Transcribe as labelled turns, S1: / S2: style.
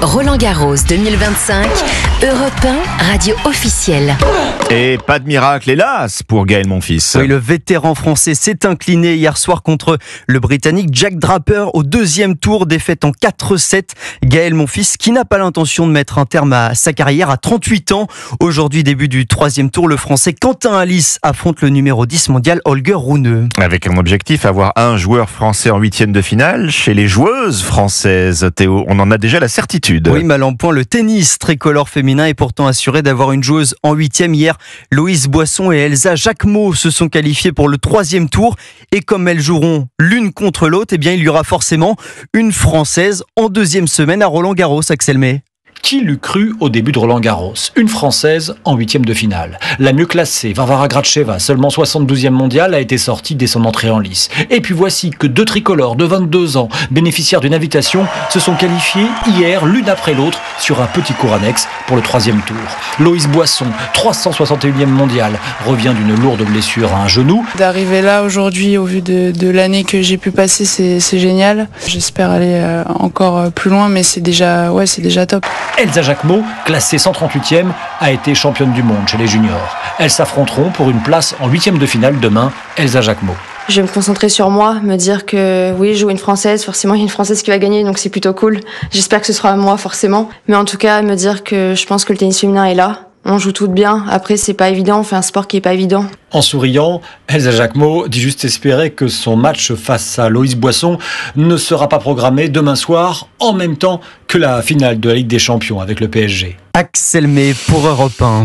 S1: Roland-Garros 2025, Europe 1, radio officielle.
S2: Et pas de miracle, hélas, pour Gaël Monfils.
S3: Oui, le vétéran français s'est incliné hier soir contre le Britannique Jack Draper au deuxième tour, défaite en 4-7. Gaël Monfils qui n'a pas l'intention de mettre un terme à sa carrière à 38 ans. Aujourd'hui, début du troisième tour, le français Quentin Halys affronte le numéro 10 mondial Holger Rune.
S2: Avec un objectif, avoir un joueur français en huitième de finale. Chez les joueuses françaises, Théo, on en a déjà la certitude.
S3: Oui, mal en point, le tennis tricolore féminin est pourtant assuré d'avoir une joueuse en huitième. Hier, Loïse Boisson et Elsa Jacquemot se sont qualifiées pour le troisième tour. Et comme elles joueront l'une contre l'autre, eh bien, il y aura forcément une Française en deuxième semaine à Roland-Garros, Axel May.
S4: Qui l'eût cru au début de Roland-Garros? Une Française en huitième de finale. La mieux classée, Varvara Gracheva, seulement 72e mondiale, a été sortie dès son entrée en lice. Et puis voici que deux tricolores de 22 ans, bénéficiaires d'une invitation, se sont qualifiés hier l'une après l'autre sur un petit court annexe pour le troisième tour. Loïse Boisson, 361e mondiale, revient d'une lourde blessure à un genou.
S5: D'arriver là aujourd'hui, au vu de l'année que j'ai pu passer, c'est génial. J'espère aller encore plus loin, mais c'est déjà top.
S4: Elsa Jacquemot, classée 138e, a été championne du monde chez les juniors. Elles s'affronteront pour une place en huitième de finale demain. Elsa Jacquemot.
S6: Je vais me concentrer sur moi, me dire que oui, je joue une Française, forcément il y a une Française qui va gagner, donc c'est plutôt cool. J'espère que ce sera moi forcément. Mais en tout cas, me dire que je pense que le tennis féminin est là. On joue toutes bien. Après, c'est pas évident. On fait un sport qui est pas évident.
S4: En souriant, Elsa Jacquemot dit juste espérer que son match face à Loïse Boisson ne sera pas programmé demain soir, en même temps que la finale de la Ligue des Champions avec le PSG.
S3: Axel May pour Europe 1.